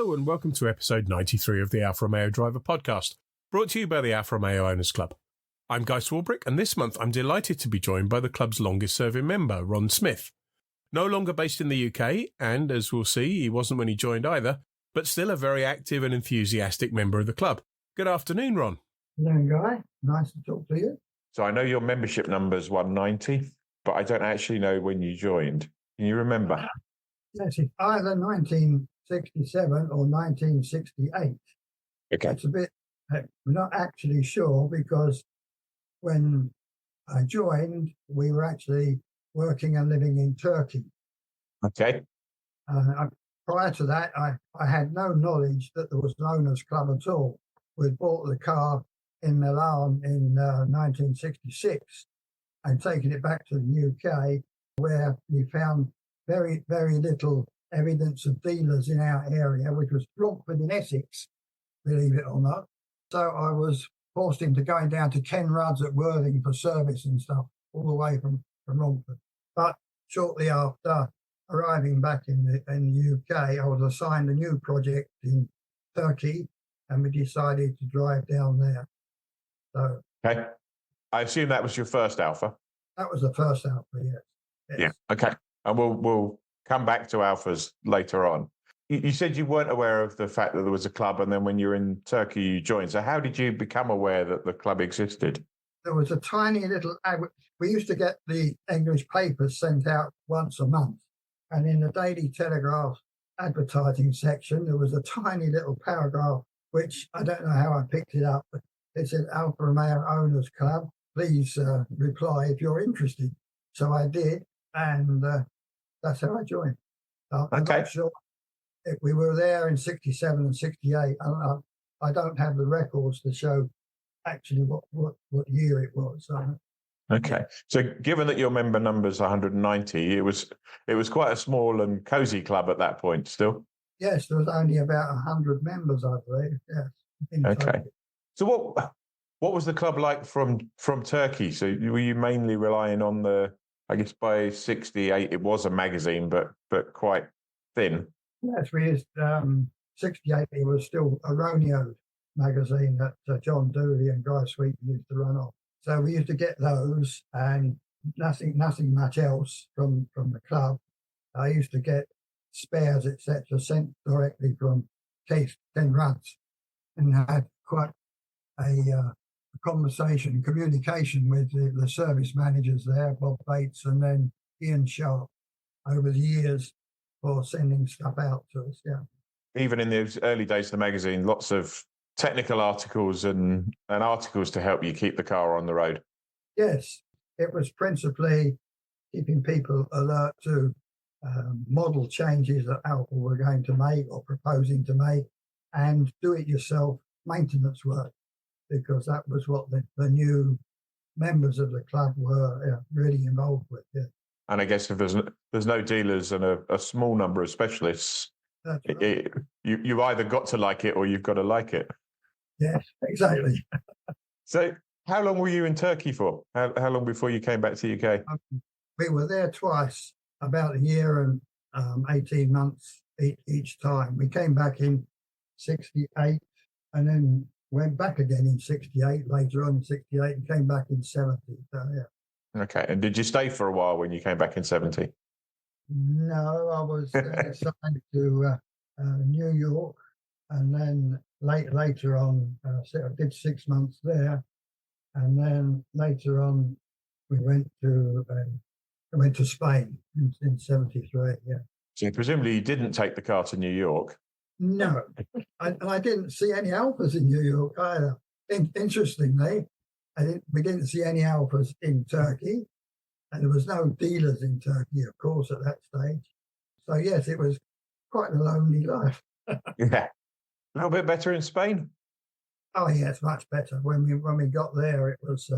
Hello and welcome to episode 93 of the Alfa Romeo Driver podcast, brought to you by the Alfa Romeo Owners Club. I'm Guy Swarbrick, and this month I'm delighted to be joined by the club's longest-serving member, Ron Smith. No longer based in the UK, and as we'll see, he wasn't when he joined either, but still a very active and enthusiastic member of the club. Good afternoon, Ron. Hello, Guy. Nice to talk to you. So I know your membership number's 190, but I don't actually know when you joined. Can you remember? Yes, it's either 1967 or 1968. Okay. It's a bit, we're not actually sure because when I joined, we were actually working and living in Turkey. Okay. Prior to that, I had no knowledge that there was an owners club at all. We'd bought the car in Milan in 1966 and taken it back to the UK, where we found very, very little evidence of dealers in our area, which was Romford in Essex, believe it or not. So I was forced into going down to Ken Rudd's at Worthing for service and stuff, all the way from Romford. But shortly after arriving back in the UK, I was assigned a new project in Turkey, and we decided to drive down there. So, Okay. I assume that was your first Alfa. that was the first Alfa, yes. Yeah. Okay. And we'll come back to Alfas later on. You said you weren't aware of the fact that there was a club, and then when you were in Turkey, you joined. So how did you become aware that the club existed? There was a tiny little we used to get the English papers sent out once a month, and in the Daily Telegraph advertising section, there was a tiny little paragraph, which I don't know how I picked it up, but it said Alfa Romeo Owners Club. Please reply if you're interested. So I did, and that's how I joined. I'm Okay. not sure. We were there in 67 and 68. I don't have the records to show actually what year it was. Okay. So given that your member number's 190, it was quite a small and cosy club at that point still. Yes, there was only about 100 members, I believe. Yes. Okay. Turkey. So what was the club like from Turkey? So were you mainly relying on I guess by 68 it was a magazine, but quite thin. Yes, we used 68. It was still a Romeo magazine that John Dooley and Guy Swarbrick used to run off. So we used to get those and nothing much else from the club. I used to get spares, etc., sent directly from Ken Rudd's, and had quite a communication with the service managers there, Bob Bates and then Ian Sharp, over the years for sending stuff out to us. Yeah. Even in those early days of the magazine, lots of technical articles and articles to help you keep the car on the road. Yes, it was principally keeping people alert to model changes that Alfa were going to make or proposing to make, and do-it-yourself maintenance work, because that was what the new members of the club were really involved with. Yeah. And I guess if there's no dealers and a small number of specialists, Right. you either got to like it or you've got to like it. Yes, exactly. So how long were you in Turkey for? How long before you came back to the UK? We were there twice, about a year and 18 months each time. We came back in 68 and then went back again in 68, later on in 68, and came back in 70. So, yeah. Okay. And did you stay for a while when you came back in 70? No, I was assigned to New York, and then later on, so I did 6 months there, and then later on, we went to Spain in 73. Yeah. So presumably you didn't take the car to New York. No, and I didn't see any Alfas in New York either. Interestingly, we didn't see any Alfas in Turkey, and there was no dealers in Turkey, of course, at that stage. So yes, it was quite a lonely life. Yeah. A little bit better in Spain. Oh yes, much better. When we got there, it was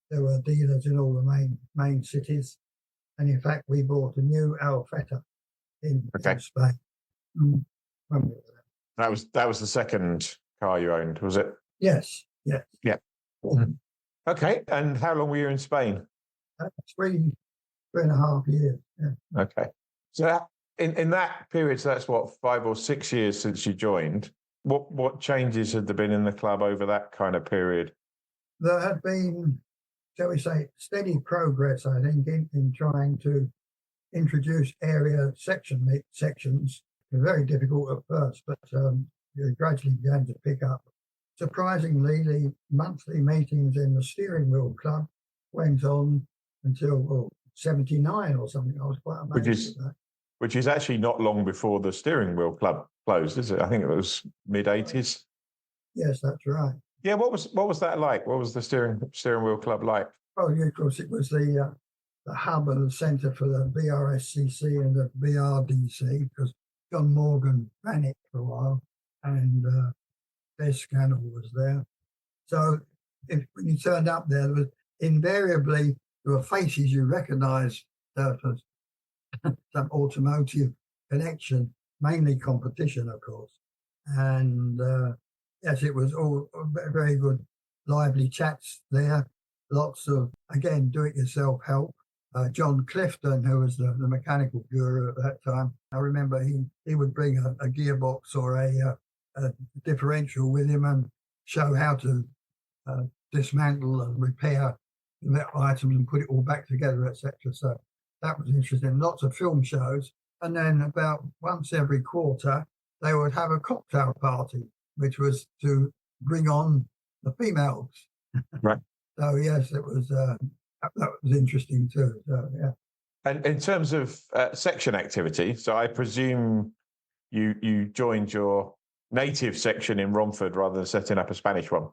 there were dealers in all the main cities, and in fact, we bought a new Alfetta in Spain. When we were there. That was the second car you owned, was it? Yes. Yeah. Okay. And how long were you in Spain? 3.5 years. Yeah. Okay. So in that period, so that's what, 5 or 6 years since you joined. What changes had there been in the club over that kind of period? There had been, shall we say, steady progress, I think, in trying to introduce area sections. It was very difficult at first, but it gradually began to pick up. Surprisingly, the monthly meetings in the steering wheel club went on until 79 or something. I was quite amazed at that. Which is actually not long before the steering wheel club closed, is it? I think it was mid-80s. Yes, that's right. Yeah, what was that like? What was the steering wheel club like? Oh, yeah, of course, it was the hub and the centre for the BRSCC and the BRDC, because John Morgan ran it for a while, and Des Scannell was there. So when you turned up there was invariably, there were faces you recognised for some automotive connection, mainly competition, of course. And yes, it was all very good, lively chats there. Lots of, again, do-it-yourself help. John Clifton, who was the mechanical guru at that time, I remember he would bring a gearbox or a differential with him and show how to dismantle and repair the items and put it all back together, etc. So that was interesting. Lots of film shows. And then about once every quarter, they would have a cocktail party, which was to bring on the females. Right. So yes, it was that was interesting too. So yeah. And in terms of section activity, so I presume you joined your native section in Romford rather than setting up a Spanish one.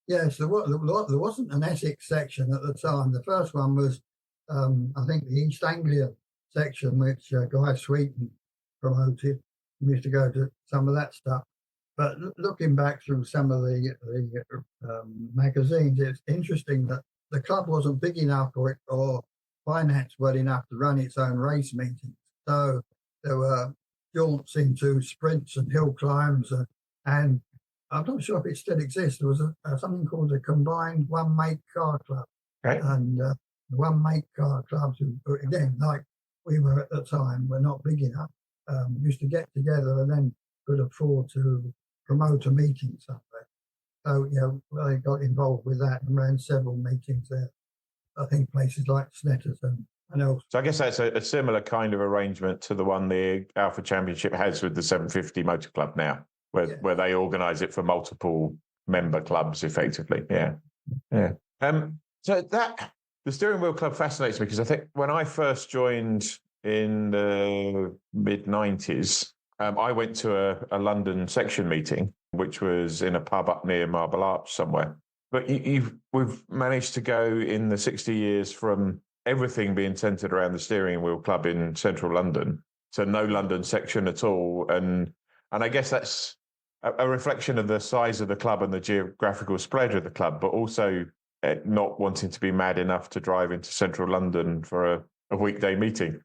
Yes, there wasn't an Essex section at the time. The first one was, I think, the East Anglia section, which Guy Swarbrick promoted. We used to go to some of that stuff. But looking back through some of the magazines, it's interesting that the club wasn't big enough or financed well enough to run its own race meetings. So there were jaunts into sprints and hill climbs, and I'm not sure if it still exists. There was something called a combined one-make car club. Right. And the one-make car clubs, who, again, like we were at the time, were not big enough, used to get together and then could afford to promote a meeting somewhere. So, they got involved with that and ran several meetings there. I think places like Snetters and else. So I guess that's a similar kind of arrangement to the one the Alfa Championship has with the 750 Motor Club now, where they organise it for multiple member clubs, effectively. Yeah. So the steering wheel club fascinates me because I think when I first joined in the mid-90s, I went to a London section meeting, which was in a pub up near Marble Arch somewhere. But we've managed to go in the 60 years from everything being centred around the steering wheel club in central London to no London section at all. And I guess that's a reflection of the size of the club and the geographical spread of the club, but also not wanting to be mad enough to drive into central London for a weekday meeting.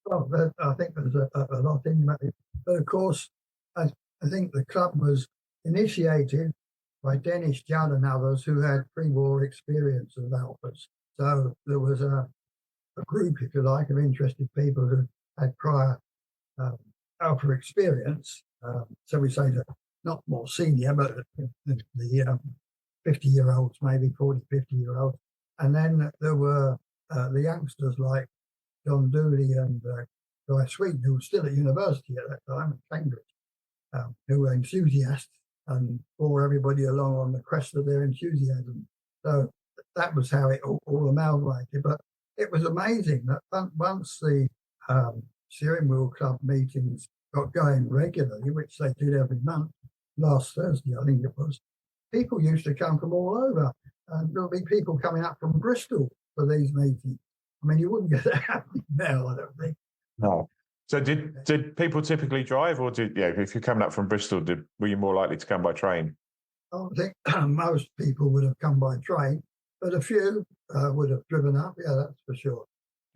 Well, I think there's a lot in that. But of course, I think the club was initiated by Dennis Judd and others who had pre-war experience of Alphas. So there was a group, if you like, of interested people who had prior Alpha experience. So we say that not more senior, but the 50-year-olds, maybe 40, 50-year-olds. And then there were the youngsters like John Dooley and Guy Swarbrick, who was still at university at that time, at Cambridge, who were enthusiasts and bore everybody along on the crest of their enthusiasm. So that was how it all amalgamated. But it was amazing that once the steering wheel club meetings got going regularly, which they did every month, last Thursday, I think it was, people used to come from all over. And there would be people coming up from Bristol for these meetings. I mean, you wouldn't get that happening now, I don't think. No. So did people typically drive, or if you're coming up from Bristol, were you more likely to come by train? I think most people would have come by train, but a few would have driven up. Yeah, that's for sure.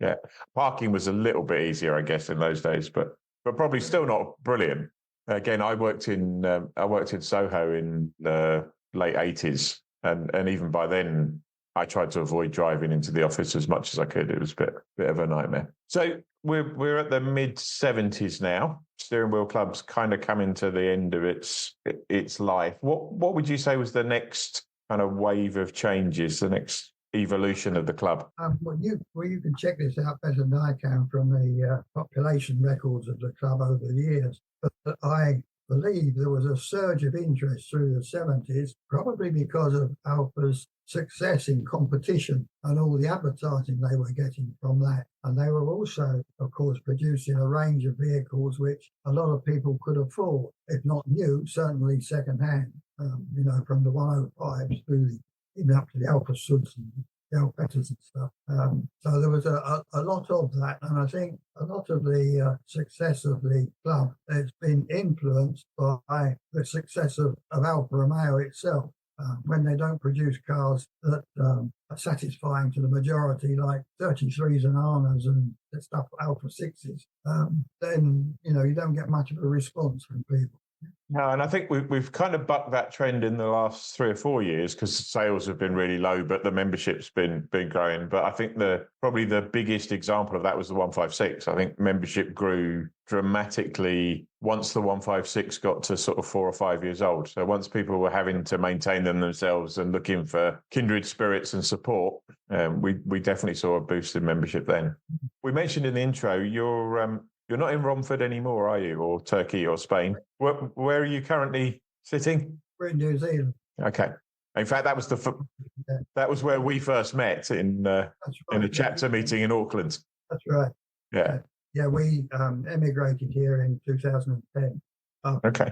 Yeah, parking was a little bit easier, I guess, in those days, but probably still not brilliant. Again, I worked in Soho in the late 80s, and even by then I tried to avoid driving into the office as much as I could. It was a bit of a nightmare. So we're at the mid-70s now. Steering wheel club's kind of coming to the end of its life. What would you say was the next kind of wave of changes, the next evolution of the club? Well, you can check this out better than I can from the population records of the club over the years. But I believe there was a surge of interest through the 70s, probably because of Alfa's success in competition and all the advertising they were getting from that. And they were also, of course, producing a range of vehicles which a lot of people could afford, if not new, certainly second-hand, from the 105s through even up to the Alfa Suds and the Alfettas and stuff. So there was a lot of that. And I think a lot of the success of the club has been influenced by the success of Alfa Romeo itself. When they don't produce cars that are satisfying to the majority, like 33s and Arnas and stuff, Alfa 6s, then, you don't get much of a response from people. No, and I think we've kind of bucked that trend in the last 3 or 4 years because sales have been really low, but the membership's been growing. But I think probably the biggest example of that was the 156. I think membership grew dramatically once the 156 got to sort of 4 or 5 years old. So once people were having to maintain them themselves and looking for kindred spirits and support, we definitely saw a boost in membership then. We mentioned in the intro, you're not in Romford anymore, are you? Or Turkey or Spain? Where are you currently sitting? We're in New Zealand. Okay. In fact, that was where we first met in a chapter meeting in Auckland. That's right. Yeah. Yeah, we emigrated here in 2010. Okay.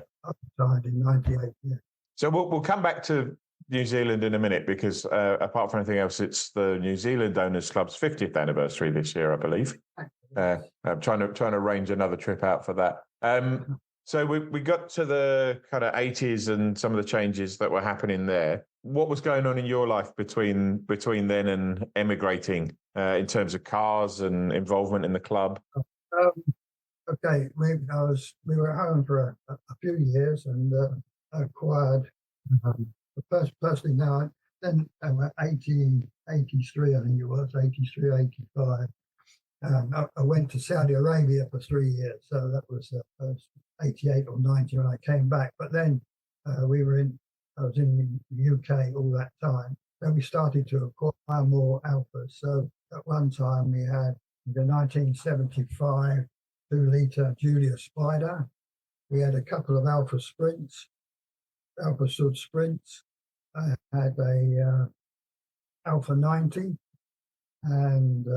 Died in 98. Yeah. So we'll come back to New Zealand in a minute because apart from anything else, it's the New Zealand Owners Club's 50th anniversary this year, I believe. I'm trying to arrange another trip out for that. So we got to the kind of 80s and some of the changes that were happening there. What was going on in your life between then and emigrating in terms of cars and involvement in the club? Okay, we were at home for a few years and acquired the first thing now. Then 83, I think it was 83, 85. I went to Saudi Arabia for 3 years, so that was 88 or 90 when I came back. But then I was in the UK all that time. Then we started to acquire more Alfas. So at one time we had the 1975 2-litre Julia Spider. We had a couple of Alfa Sprints, Alfa Sud Sprints. I had a Alfa 90 and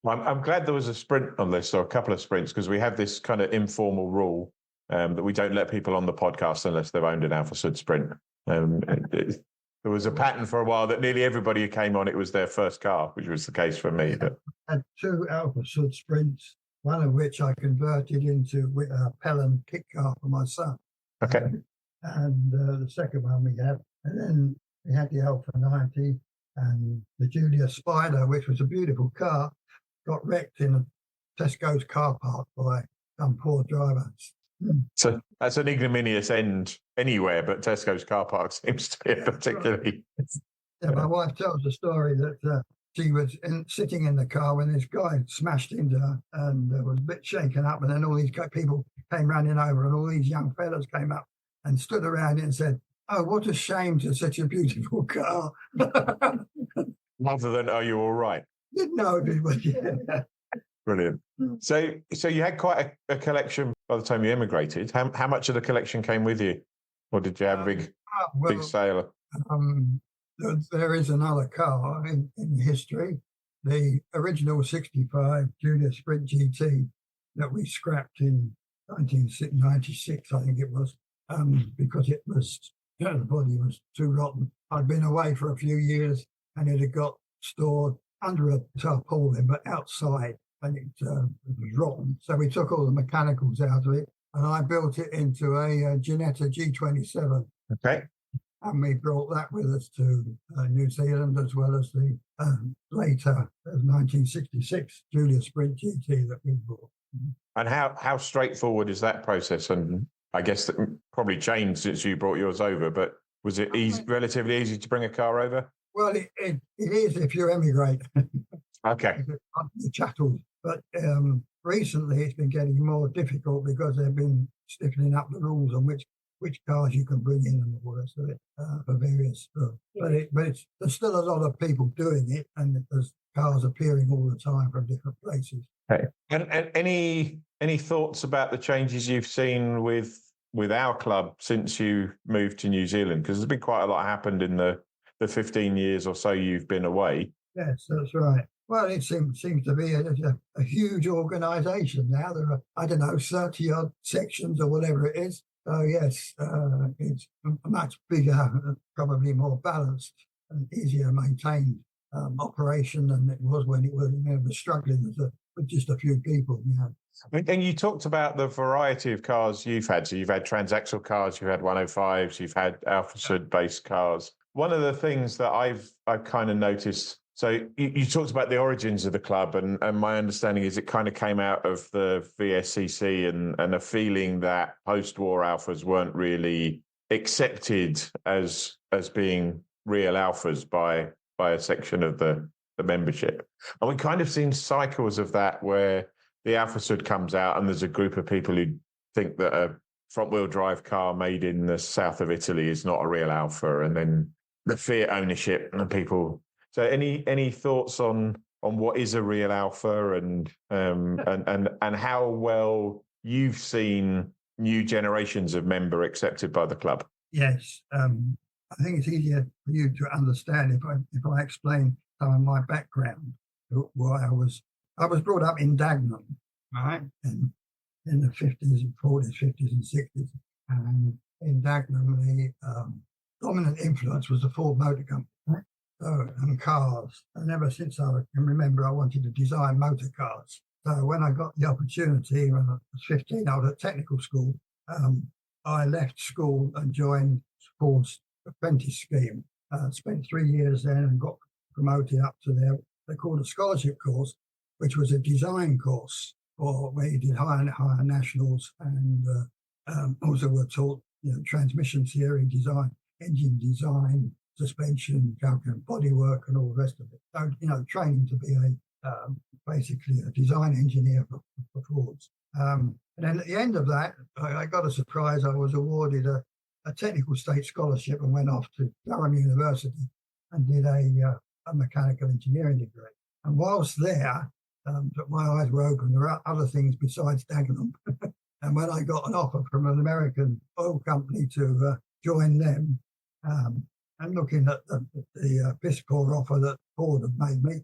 I'm glad there was a sprint on this, or a couple of sprints, because we have this kind of informal rule that we don't let people on the podcast unless they've owned an Alfa Sud Sprint. There was a pattern for a while that nearly everybody who came on, it was their first car, which was the case for me. But I had 2 Alfa Sud Sprints, one of which I converted into a Pelham kit car for my son. Okay. And the second one we had, and then we had the Alfa 90 and the Julia Spider, which was a beautiful car. Got wrecked in a Tesco's car park by some poor driver. So that's an ignominious end anywhere, but Tesco's car park seems to be particularly. Yeah, my wife tells the story that she was sitting in the car when this guy smashed into her and was a bit shaken up, and then all these people came running over, and all these young fellas came up and stood around it and said, "Oh, what a shame to such a beautiful car." Rather than, "Are you all right?" Didn't know if it was, yeah. Brilliant. So you had quite a collection by the time you immigrated. How much of the collection came with you? Or did you have a big sale? There is another car in history, the original 65 Julia Sprint GT that we scrapped in 1996, I think it was, because it was, the body was too rotten. I'd been away for a few years and it had got stored under a tarpaulin, but outside, and it was rotten. So we took all the mechanicals out of it, and I built it into a Ginetta G27. Okay. And we brought that with us to New Zealand, as well as the later 1966 Julia Sprint GT that we bought. And how straightforward is that process? And I guess that probably changed since you brought yours over, but was it relatively easy to bring a car over? Well, it is if you emigrate. Okay. The chattels. But recently it's been getting more difficult because they've been stiffening up the rules on which cars you can bring in and all the rest of it for various. There's still a lot of people doing it, and there's cars appearing all the time from different places. Okay. And any thoughts about the changes you've seen with our club since you moved to New Zealand? Because there's been quite a lot happened in the 15 years or so you've been away. Yes, that's right. Well, it seems to be a huge organisation now. There are, I don't know, 30-odd sections or whatever it is. So, yes, it's a much bigger, probably more balanced and easier maintained operation than it was when it was struggling with just a few people. And you talked about the variety of cars you've had. So you've had transaxle cars, you've had 105s, you've had Alfa Sud-based cars. One of the things that I've kind of noticed, so you talked about the origins of the club, and my understanding is it kind of came out of the VSCC and a feeling that post-war Alfas weren't really accepted as being real Alfas by a section of the membership. And we kind of seen cycles of that where the Alfa Sud comes out and there's a group of people who think that a front-wheel drive car made in the south of Italy is not a real Alfa, and then the Fiat ownership and people. So any thoughts on what is a real Alfa and how well you've seen new generations of member accepted by the club? Yes, I think it's easier for you to understand if I explain some of my background. Why I was brought up in Dagenham, right, in the 50s and 40s, 50s and 60s, and in Dagenham the dominant influence was the Ford Motor Company. Right? So, and cars. And ever since I can remember, I wanted to design motor cars. So when I got the opportunity when I was 15, I was at technical school. I left school and joined Ford's apprentice scheme. Spent 3 years there and got promoted up to they called a scholarship course, which was a design course for where you did higher nationals and also were taught transmission theory, design, engine design, suspension, bodywork, and all the rest of it. So training to be basically a design engineer for Fords. And then at the end of that, I got a surprise. I was awarded a technical state scholarship and went off to Durham University and did a mechanical engineering degree. And whilst there, my eyes were open. There are other things besides Dagenham. And when I got an offer from an American oil company to join them, and looking at the piss poor offer that Ford had made me,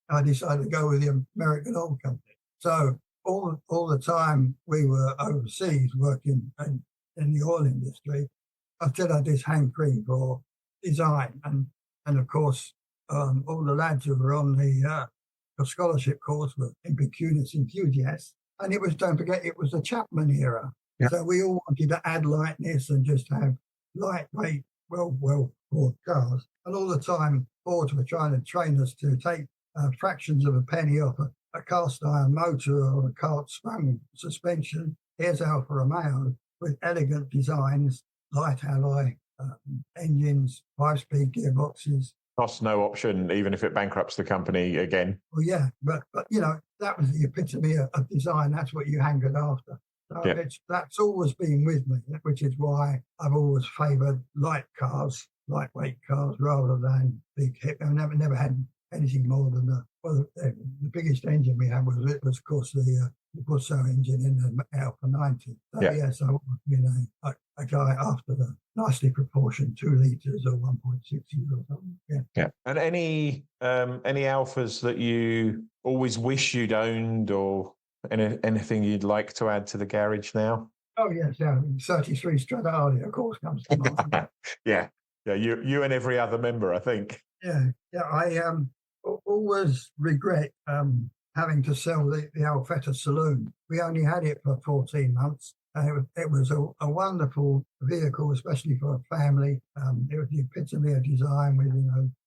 I decided to go with the American oil company. So all the time we were overseas working in the oil industry, I still had this hankering for design. And of course, all the lads who were on the scholarship course were impecunious enthusiasts. And don't forget, it was the Chapman era. Yeah. So we all wanted to add lightness and just have lightweight, well-Ford cars. And all the time, Fords were trying to train us to take fractions of a penny off a cast iron motor or a cart-sprung suspension. Here's Alfa Romeo with elegant designs, light alloy engines, 5-speed gearboxes. Costs no option, even if it bankrupts the company again. Well, yeah, but that was the epitome of design. That's what you hankered after. So yeah. That's always been with me, which is why I've always favoured lightweight cars, rather than big hip. I've never had anything more than the biggest engine we had was of course the Busso engine in the Alfa 90. So yes, I've always been a guy after the nicely proportioned 2 litres or 1.6 or something. Yeah. And any Alfas that you always wish you'd owned, or anything you'd like to add to the garage now? Oh yes, 33 Stradale, of course, comes to mind. Yeah. You and every other member, I think. Yeah. I always regret having to sell the Alfetta Saloon. We only had it for 14 months. It was a wonderful vehicle, especially for a family. It was the epitome of design with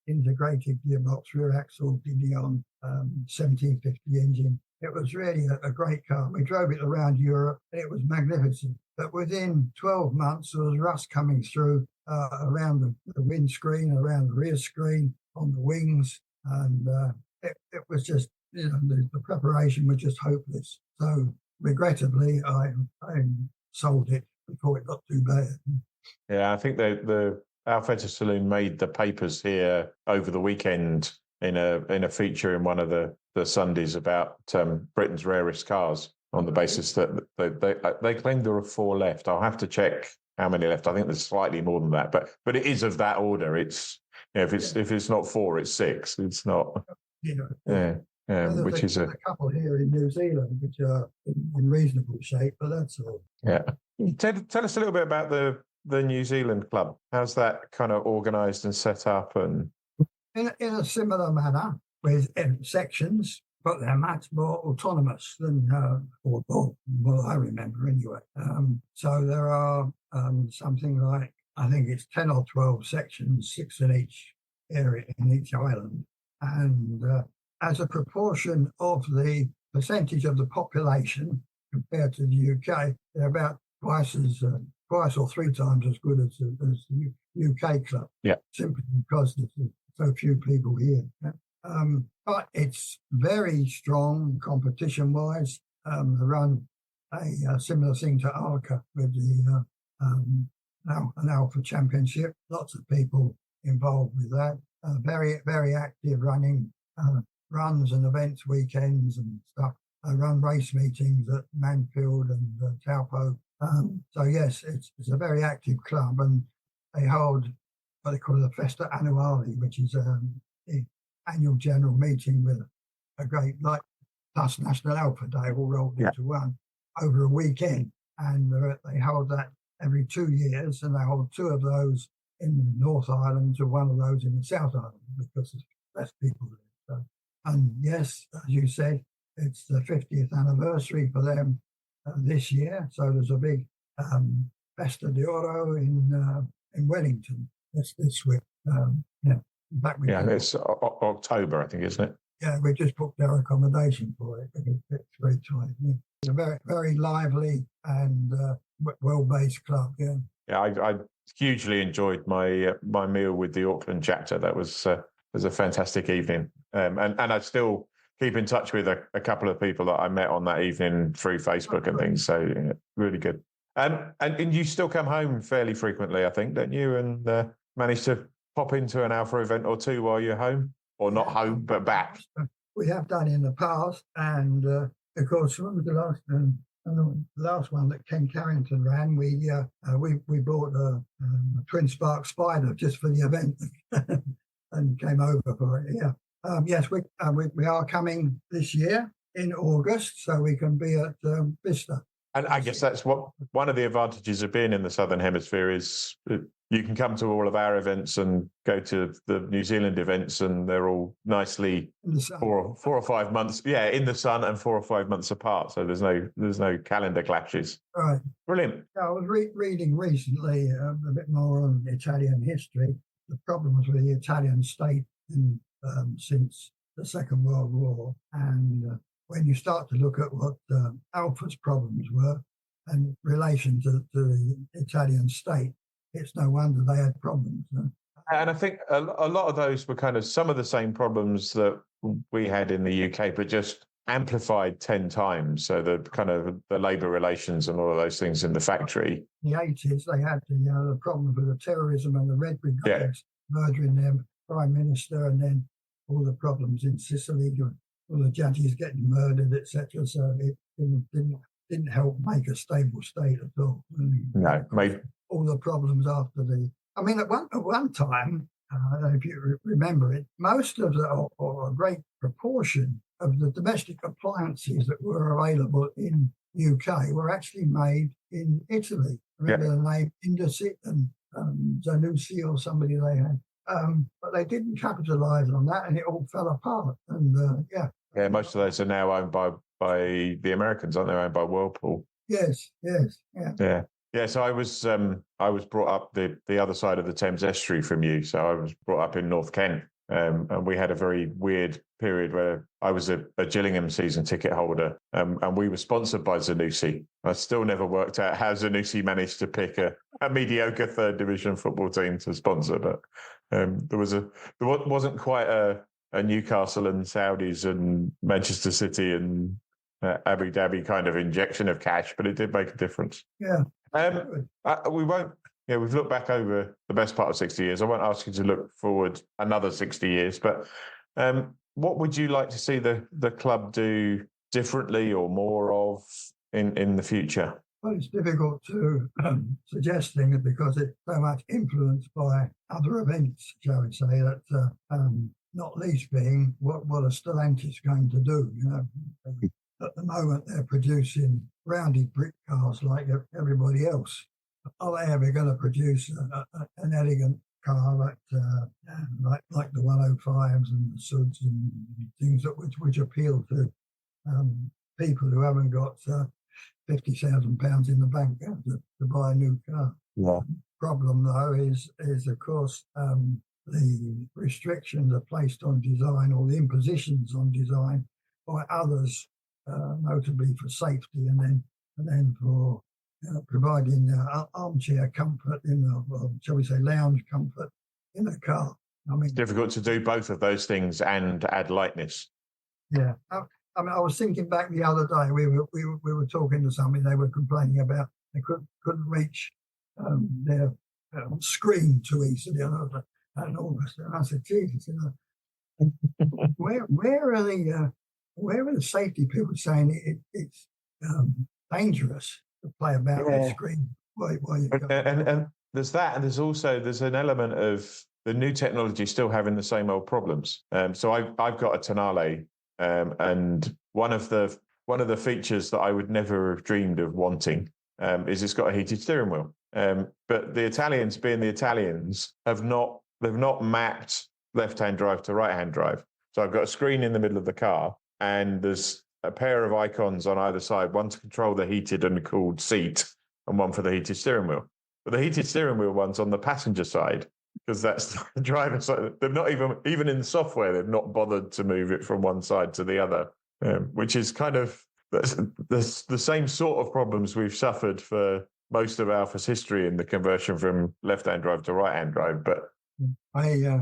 integrated gearbox, rear axle, Didion, 1750 engine. It was really a great car. We drove it around Europe, and it was magnificent. But within 12 months, there was rust coming through around the windscreen, around the rear screen, on the wings, and it was just, the preparation was just hopeless. So regrettably, I sold it before it got too bad. Yeah, I think the Alfetta Saloon made the papers here over the weekend in a feature in one of the Sundays about Britain's rarest cars, on the basis that they claim there are 4 left. I'll have to check how many left. I think there's slightly more than that, but it is of that order. It's if it's not 4, it's 6. It's not. Which is a couple here in New Zealand which are in reasonable shape, but that's all. Yeah. Tell us a little bit about the New Zealand club. How's that kind of organised and set up? And in a similar manner, with sections, but they're much more autonomous than well, I remember anyway. So there are something like, I think it's 10 or 12 sections, 6 in each area, in each island, and as a proportion of the percentage of the population compared to the UK, they're about twice or 3 times as good as the UK club. Yeah, simply because there's so few people here. But it's very strong competition-wise. They run a similar thing to AROC with the an Alfa Championship. Lots of people involved with that. Very, very active running runs and events, weekends and stuff. They run race meetings at Manfield and Taupo. So yes, it's a very active club, and they hold what they call the Festa Annuale, which is the annual general meeting with a great, like, plus National Alpha Day all rolled into one over a weekend. And they hold that every 2 years, and they hold 2 of those in the North Island and 1 of those in the South Island, because there's less people there. So, and yes, as you said, it's the 50th anniversary for them this year. So there's a big Festa de Oro in Wellington this week. It's October, I think, isn't it? Yeah, we just booked our accommodation for it. It's very tight. Yeah. It's a very, very lively and well-based club. Yeah. Yeah, I hugely enjoyed my meal with the Auckland chapter. That was a fantastic evening, and I still keep in touch with a couple of people that I met on that evening through Facebook and things. So yeah, really good. And you still come home fairly frequently, I think, don't you? And manage to pop into an Alpha event or 2 while you're home, or not home but back. We have done in the past, and of course, when was the last one that Ken Carrington ran? We bought a twin spark Spider just for the event, and came over for it. Yeah. Yes, we are coming this year in August, so we can be at Vista. And I guess that's one of the advantages of being in the Southern Hemisphere is you can come to all of our events and go to the New Zealand events, and they're all nicely 4 or 5 months, in the sun, and 4 or 5 months apart. So there's no calendar clashes. Right. Brilliant. I was reading recently a bit more on Italian history, the problems with the Italian state since the Second World War, and when you start to look at what Alfa's problems were in relation to the Italian state, it's no wonder they had problems. And I think a lot of those were kind of some of the same problems that we had in the UK, but just amplified 10 times. So the kind of the labour relations and all of those things in the factory. In the 80s, they had the problems with the terrorism and the Red Brigades murdering their prime minister, and then all the problems in Sicily, all the judges getting murdered, etc. So it didn't help make a stable state at all. No, maybe all the problems after I mean, at one time, I don't know if you remember it, most of or a great proportion of the domestic appliances that were available in UK were actually made in Italy. Remember the name Indesit and Zanussi or somebody they had. But they didn't capitalise on that, and it all fell apart. And most of those are now owned by the Americans, aren't they? Owned by Whirlpool. Yes. Yeah. So I was brought up the other side of the Thames estuary from you. So I was brought up in North Kent, And we had a very weird period where I was a Gillingham season ticket holder, and we were sponsored by Zanussi. I still never worked out how Zanussi managed to pick a mediocre third division football team to sponsor, but there wasn't quite a Newcastle and Saudis and Manchester City and Abu Dhabi kind of injection of cash, but it did make a difference. Yeah. We won't. Yeah, we've looked back over the best part of 60 years. I won't ask you to look forward another 60 years, but what would you like to see the club do differently or more of in the future? Well, it's difficult to suggest things because it's so much influenced by other events, shall we say, that not least being what a Stellantis going to do. You know, at the moment they're producing rounded brick cars like everybody else. Are they ever going to produce an elegant car like the 105s and the Suds and things which appeal to people who haven't got £50,000 in the bank to buy a new car? Yeah. Problem though is of course the restrictions are placed on design, or the impositions on design by others, notably for safety, and then for providing armchair comfort shall we say, lounge comfort in a car. I mean, it's difficult to do both of those things and add lightness. Yeah, I mean, I was thinking back the other day. We were talking to somebody. They were complaining about they couldn't reach their screen too easily, and all this. And I said, Jesus, you know, where are the safety people saying it's dangerous to play about the screen while you go? And there's that, and there's an element of the new technology still having the same old problems. So I've got a Tonale, and one of the features that I would never have dreamed of wanting is it's got a heated steering wheel. But the Italians, being the Italians, they've not mapped left-hand drive to right-hand drive. So I've got a screen in the middle of the car, and there's a pair of icons on either side, one to control the heated and cooled seat, and one for the heated steering wheel. But the heated steering wheel one's on the passenger side, because that's the driver's side. They've not even in the software, they've not bothered to move it from one side to the other, which is kind of the same sort of problems we've suffered for most of Alfa's history in the conversion from left-hand drive to right-hand drive. But I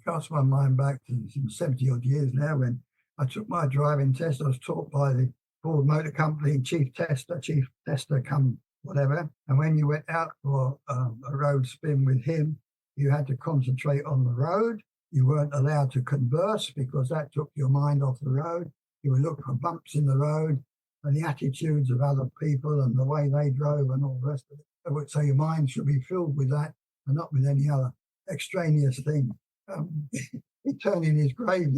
cast my mind back to some 70-odd years now when I took my driving test. I was taught by the Ford Motor Company chief tester come whatever. And when you went out for a road spin with him, you had to concentrate on the road. You weren't allowed to converse because that took your mind off the road. You would look for bumps in the road and the attitudes of other people and the way they drove and all the rest of it. So your mind should be filled with that and not with any other extraneous thing. He turned in his grave.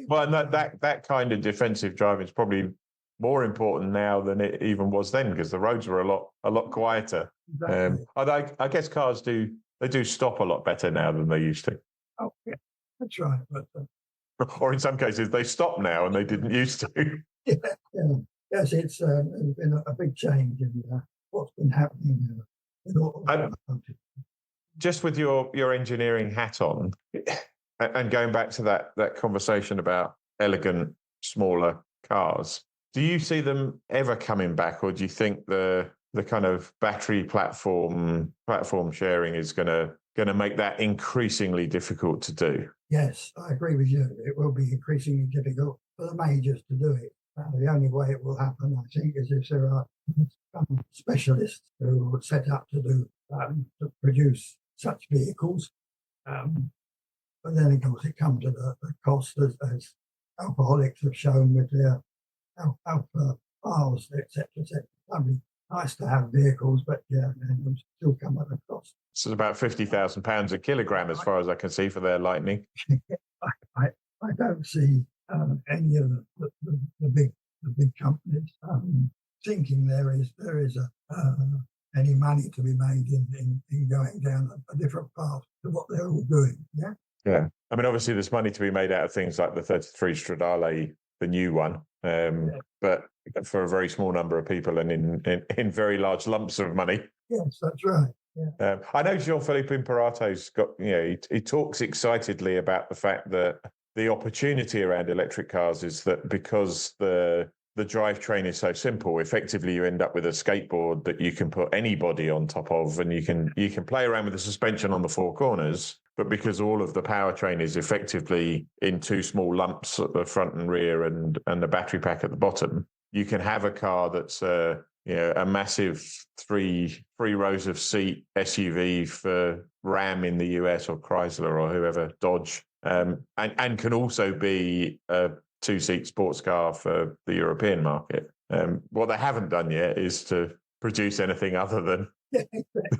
Well, that kind of defensive driving is probably more important now than it even was then, because the roads were a lot quieter. Exactly. I guess cars do stop a lot better now than they used to. Oh, yeah, that's right. But, or in some cases, they stop now and they didn't used to. Yes, it's been a big change in what's been happening. Just with your engineering hat on, and going back to that conversation about elegant, smaller cars, do you see them ever coming back, or do you think the kind of battery platform sharing is going to make that increasingly difficult to do? Yes, I agree with you. It will be increasingly difficult for the majors to do it. The only way it will happen, I think, is if there are some specialists who are set up to produce such vehicles. But then, of course, it comes at a cost, as alcoholics have shown with their alpha files, etc. Lovely, nice to have vehicles, but they still come at a cost. It's about £50,000 a kilogram, as far as I can see, for their Lightning. I don't see any of the big companies thinking there is any money to be made in going down a different path to what they're all doing. Yeah. Yeah. I mean, obviously, there's money to be made out of things like the 33 Stradale, the new one, but for a very small number of people and in very large lumps of money. Yes, that's right. I know Jean-Philippe Imperato's got, he talks excitedly about the fact that the opportunity around electric cars is that because the drivetrain is so simple, effectively you end up with a skateboard that you can put anybody on top of, and you can play around with the suspension on the four corners. But because all of the powertrain is effectively in two small lumps at the front and rear and the battery pack at the bottom, you can have a car that's a massive three rows of seat SUV for Ram in the US or Chrysler or whoever, Dodge, and can also be a two-seat sports car for the European market. What they haven't done yet is to produce anything other than the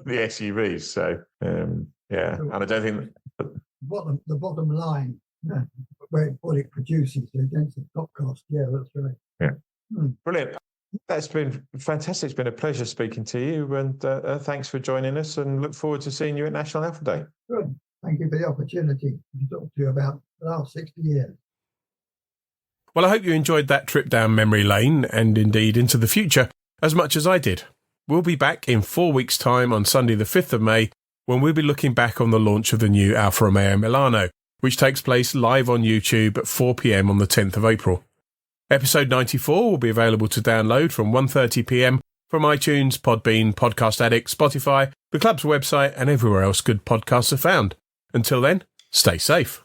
SUVs. So, and I don't think the bottom line, what it produces against the top cost. Yeah, that's right. Yeah, brilliant. That's been fantastic. It's been a pleasure speaking to you, and thanks for joining us. And look forward to seeing you at National Alpha Day. Good. Thank you for the opportunity to talk to you about the last 60 years. Well, I hope you enjoyed that trip down memory lane and indeed into the future as much as I did. We'll be back in 4 weeks' time on Sunday the 5th of May when we'll be looking back on the launch of the new Alfa Romeo Milano, which takes place live on YouTube at 4 p.m. on the 10th of April. Episode 94 will be available to download from 1:30 p.m. from iTunes, Podbean, Podcast Addict, Spotify, the club's website and everywhere else good podcasts are found. Until then, stay safe.